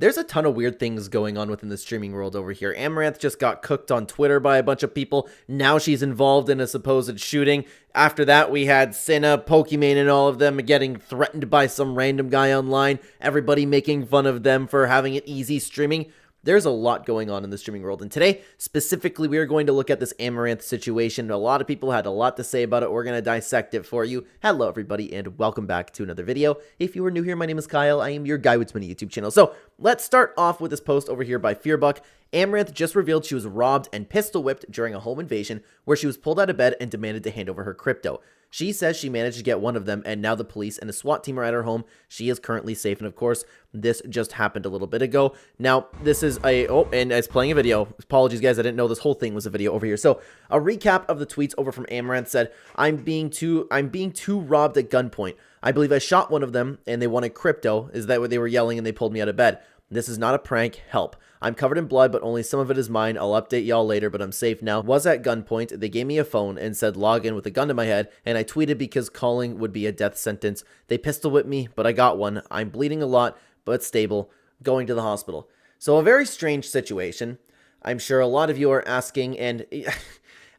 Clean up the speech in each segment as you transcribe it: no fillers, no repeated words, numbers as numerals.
There's a ton of weird things going on within the streaming world over here. Amouranth just got cooked on Twitter by a bunch of people. Now she's involved in a supposed shooting. After that, we had Cinna, Pokimane, and all of them getting threatened by some random guy online. Everybody making fun of them for having it easy streaming. There's a lot going on in the streaming world, and today, specifically, we are going to look at this Amouranth situation. A lot of people had a lot to say about it. We're going to dissect it for you. Hello, everybody, and welcome back to another video. If you are new here, my name is Kyle. I am your guy with many YouTube channel. So, let's start off with this post over here by Fearbuck. Amouranth just revealed she was robbed and pistol whipped during a home invasion where she was pulled out of bed and demanded to hand over her crypto. She says she managed to get one of them, and now the police and a SWAT team are at her home. She is currently safe, and of course, this just happened a little bit ago. Now, this is and it's playing a video. Apologies, guys, I didn't know this whole thing was a video over here. So, a recap of the tweets over from Amouranth said, I'm being too robbed at gunpoint. I believe I shot one of them, and they wanted crypto. Is that what they were yelling, and they pulled me out of bed? This is not a prank. Help. I'm covered in blood, but only some of it is mine. I'll update y'all later, but I'm safe now. Was at gunpoint. They gave me a phone and said log in with a gun to my head, and I tweeted because calling would be a death sentence. They pistol whipped me, but I got one. I'm bleeding a lot, but stable. Going to the hospital. So a very strange situation. I'm sure a lot of you are asking, and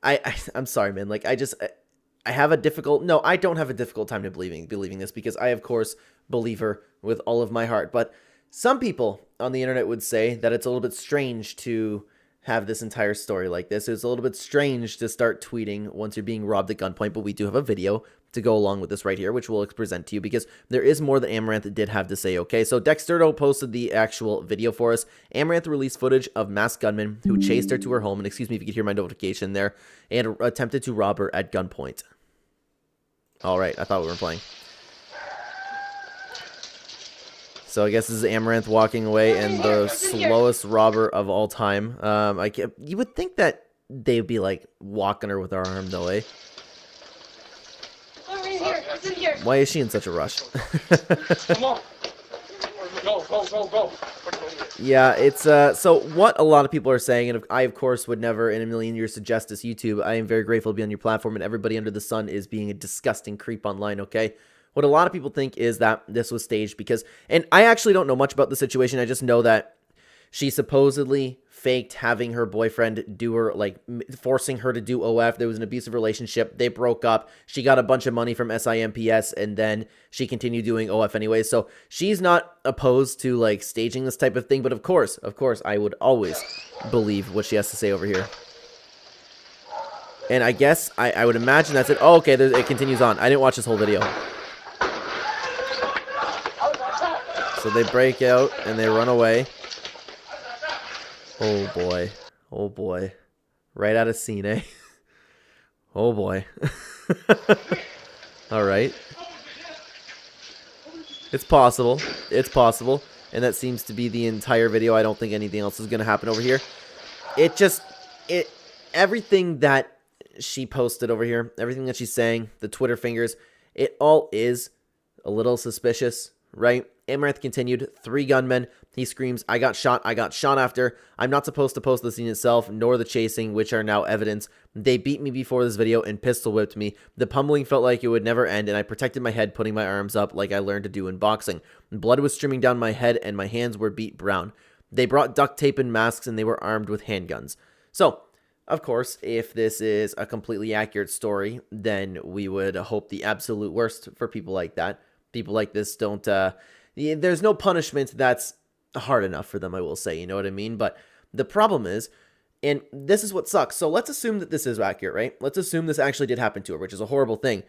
I'm sorry, man. Like, I have a difficult... No, I don't have a difficult time to believing this because I, of course, believe her with all of my heart, but... Some people on the internet would say that it's a little bit strange to have this entire story like this. It's a little bit strange to start tweeting once you're being robbed at gunpoint, but we do have a video to go along with this right here, which we'll present to you because there is more that Amouranth did have to say, okay? So Dexterdo posted the actual video for us. Amouranth released footage of masked gunmen who chased her to her home, and excuse me if you could hear my notification there, and attempted to rob her at gunpoint. All right, I thought we were playing. So I guess this is Amouranth walking away and the slowest robber of all time. You would think that they'd be like walking her with her arm though, eh? Oh, right here. It's in here. Why is she in such a rush? Come on. Go. Yeah, it's so what a lot of people are saying, and I of course would never in a million years suggest this YouTube. I am very grateful to be on your platform, and everybody under the sun is being a disgusting creep online, okay? What a lot of people think is that this was staged because, and I actually don't know much about the situation. I just know that she supposedly faked having her boyfriend do her, like, forcing her to do OF. There was an abusive relationship. They broke up. She got a bunch of money from SIMPS, and then she continued doing OF anyway. So she's not opposed to, like, staging this type of thing. But of course, I would always believe what she has to say over here. And I guess, I would imagine that's it. Oh, okay, it continues on. I didn't watch this whole video. So they break out and they run away. Oh boy. Oh boy. Right out of scene, eh? Oh boy. Alright. It's possible. It's possible. And that seems to be the entire video. I don't think anything else is going to happen over here. Everything that she posted over here, everything that she's saying, the Twitter fingers, it all is a little suspicious, right? Amouranth continued, 3 gunmen. He screams, I got shot after. I'm not supposed to post the scene itself, nor the chasing, which are now evidence. They beat me before this video and pistol whipped me. The pummeling felt like it would never end, and I protected my head, putting my arms up like I learned to do in boxing. Blood was streaming down my head, and my hands were beat brown. They brought duct tape and masks, and they were armed with handguns. So, of course, if this is a completely accurate story, then we would hope the absolute worst for people like that. People like this don't... there's no punishment that's hard enough for them, I will say, you know what I mean? But the problem is, and this is what sucks, so let's assume that this is accurate, right? Let's assume this actually did happen to her, which is a horrible thing.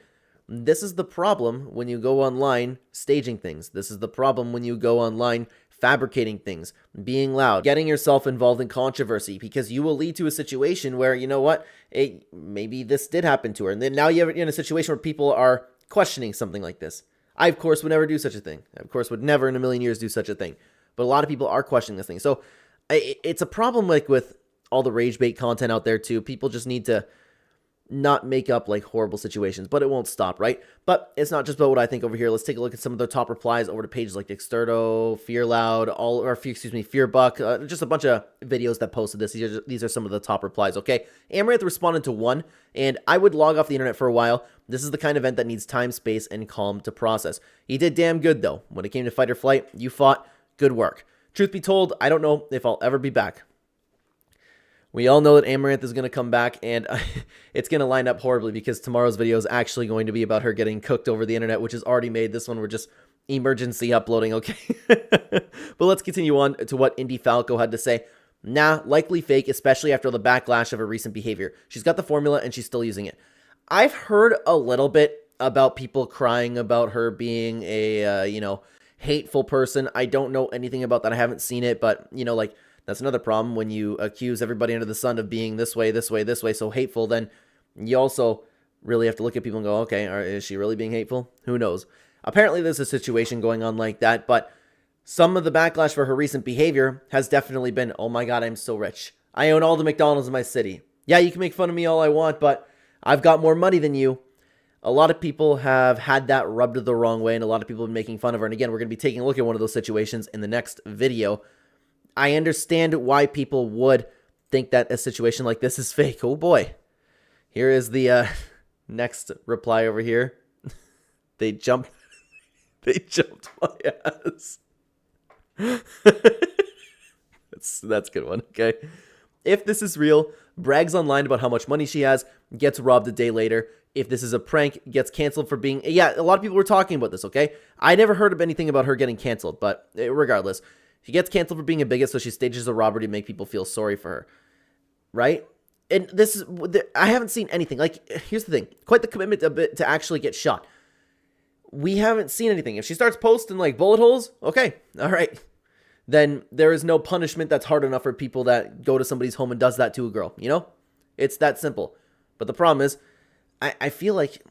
This is the problem when you go online staging things. This is the problem when you go online fabricating things, being loud, getting yourself involved in controversy, because you will lead to a situation where, you know what, maybe this did happen to her, and then now you're in a situation where people are questioning something like this. I, of course, would never do such a thing. I, of course, would never in a million years do such a thing. But a lot of people are questioning this thing. So it's a problem like with all the rage bait content out there too. People just need to not make up like horrible situations, but it won't stop, right? But it's not just about what I think over here. Let's take a look at some of the top replies over to pages like Dexterdo, Fearbuck, just a bunch of videos that posted this. These are some of the top replies, okay? Amouranth responded to one, and I would log off the internet for a while. This is the kind of event that needs time, space, and calm to process. He did damn good, though. When it came to fight or flight, you fought. Good work. Truth be told, I don't know if I'll ever be back. We all know that Amouranth is going to come back, and it's going to line up horribly because tomorrow's video is actually going to be about her getting cooked over the internet, which is already made. This one we're just emergency uploading, okay? But let's continue on to what Indy Falco had to say. Nah, likely fake, especially after the backlash of her recent behavior. She's got the formula, and she's still using it. I've heard a little bit about people crying about her being a, hateful person. I don't know anything about that. I haven't seen it, but, like, that's another problem when you accuse everybody under the sun of being this way, so hateful, then you also really have to look at people and go, okay, is she really being hateful? Who knows? Apparently there's a situation going on like that, but some of the backlash for her recent behavior has definitely been, oh my god, I'm so rich. I own all the McDonald's in my city. Yeah, you can make fun of me all I want, but I've got more money than you. A lot of people have had that rubbed the wrong way, and a lot of people have been making fun of her. And again, we're going to be taking a look at one of those situations in the next video. I understand why people would think that a situation like this is fake. Oh boy. Here is the next reply over here. They jumped my ass. That's a good one, okay? If this is real, brags online about how much money she has, gets robbed a day later. If this is a prank, gets canceled for being... Yeah, a lot of people were talking about this, okay? I never heard of anything about her getting canceled, but regardless... She gets canceled for being a bigot, so she stages a robbery to make people feel sorry for her. Right? And this is... I haven't seen anything. Like, here's the thing. Quite the commitment to actually get shot. We haven't seen anything. If she starts posting, like, bullet holes, okay, all right. Then there is no punishment that's hard enough for people that go to somebody's home and does that to a girl, It's that simple. But the problem is, I feel like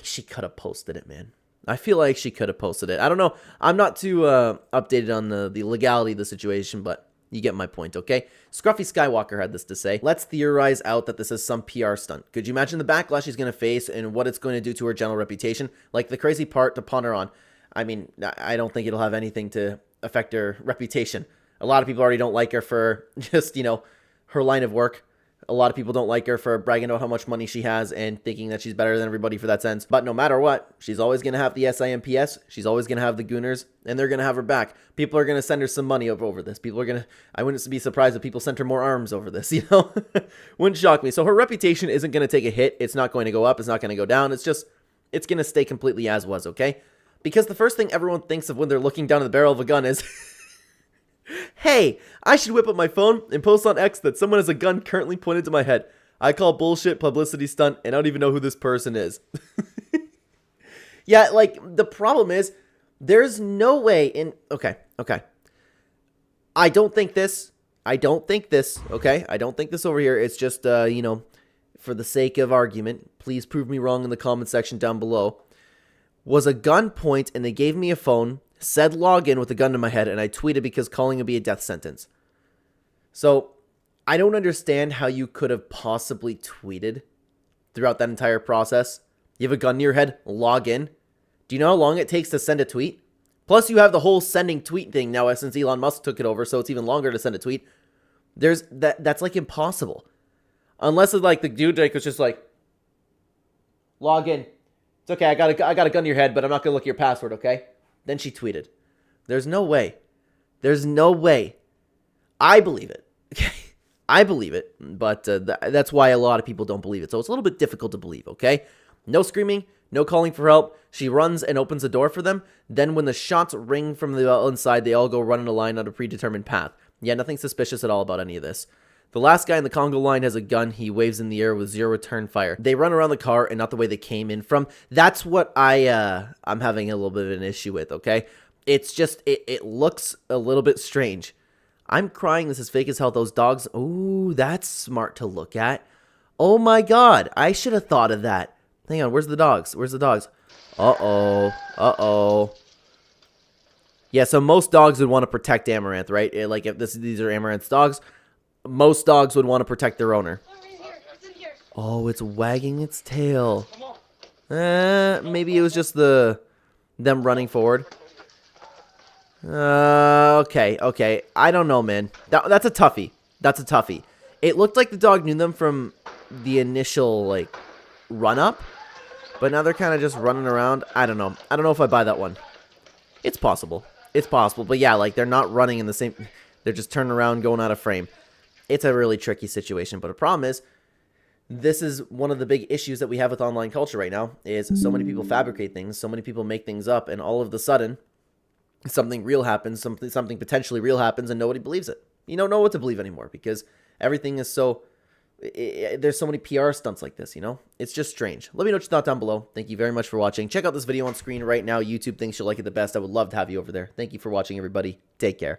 she could have posted it, man. I feel like she could have posted it. I don't know. I'm not too updated on the legality of the situation, but you get my point, okay? Scruffy Skywalker had this to say. Let's theorize out that this is some PR stunt. Could you imagine the backlash she's going to face and what it's going to do to her general reputation? Like, the crazy part to ponder on. I mean, I don't think it'll have anything to affect her reputation. A lot of people already don't like her for just, her line of work. A lot of people don't like her for bragging about how much money she has and thinking that she's better than everybody for that sense. But no matter what, she's always going to have the SIMPS. She's always going to have the Gooners, and they're going to have her back. People are going to send her some money over this. People are going to... I wouldn't be surprised if people sent her more arms over this, Wouldn't shock me. So her reputation isn't going to take a hit. It's not going to go up. It's not going to go down. It's going to stay completely as was, okay? Because the first thing everyone thinks of when they're looking down at the barrel of a gun is... Hey, I should whip up my phone and post on X that someone has a gun currently pointed to my head. I call bullshit publicity stunt, and I don't even know who this person is. Yeah, like, the problem is, there's no way in... Okay. I don't think this, okay? I don't think this over here. It's just, for the sake of argument, please prove me wrong in the comment section down below. Was a gunpoint, and they gave me a phone... said login with a gun to my head, and I tweeted because calling would be a death sentence. So, I don't understand how you could have possibly tweeted throughout that entire process. You have a gun to your head, log in. Do you know how long it takes to send a tweet? Plus, you have the whole sending tweet thing now since Elon Musk took it over, so it's even longer to send a tweet. That's like impossible. Unless it's like the dude was just like, log in. It's okay, I got a gun to your head, but I'm not going to look at your password, okay? Then she tweeted. There's no way. There's no way. I believe it. Okay? I believe it. But that's why a lot of people don't believe it. So it's a little bit difficult to believe, okay? No screaming. No calling for help. She runs and opens the door for them. Then when the shots ring from the inside, they all go run in a line on a predetermined path. Yeah, nothing suspicious at all about any of this. The last guy in the Congo line has a gun. He waves in the air with zero return fire. They run around the car and not the way they came in from. That's what I'm having a little bit of an issue with, okay? It's just, it looks a little bit strange. I'm crying. This is fake as hell. Those dogs. Ooh, that's smart to look at. Oh my god. I should have thought of that. Hang on. Where's the dogs? Where's the dogs? Uh-oh. Yeah, so most dogs would want to protect Amouranth, right? Like, if these are Amaranth's dogs, most dogs would want to protect their owner. Oh, it's wagging its tail. Maybe it was just them running forward. Okay. I don't know, man. That's a toughie. That's a toughie. It looked like the dog knew them from the initial, like, run-up. But now they're kind of just running around. I don't know. I don't know if I buy that one. It's possible. It's possible, but yeah, like they're not running in the same. They're just turning around, going out of frame. It's a really tricky situation, but the problem is, this is one of the big issues that we have with online culture right now, is so many people fabricate things, so many people make things up, and all of a sudden, something real happens, something potentially real happens, and nobody believes it. You don't know what to believe anymore, because everything is so... there's so many PR stunts like this, you know? It's just strange. Let me know what you thought down below. Thank you very much for watching. Check out this video on screen right now. YouTube thinks you'll like it the best. I would love to have you over there. Thank you for watching, everybody. Take care.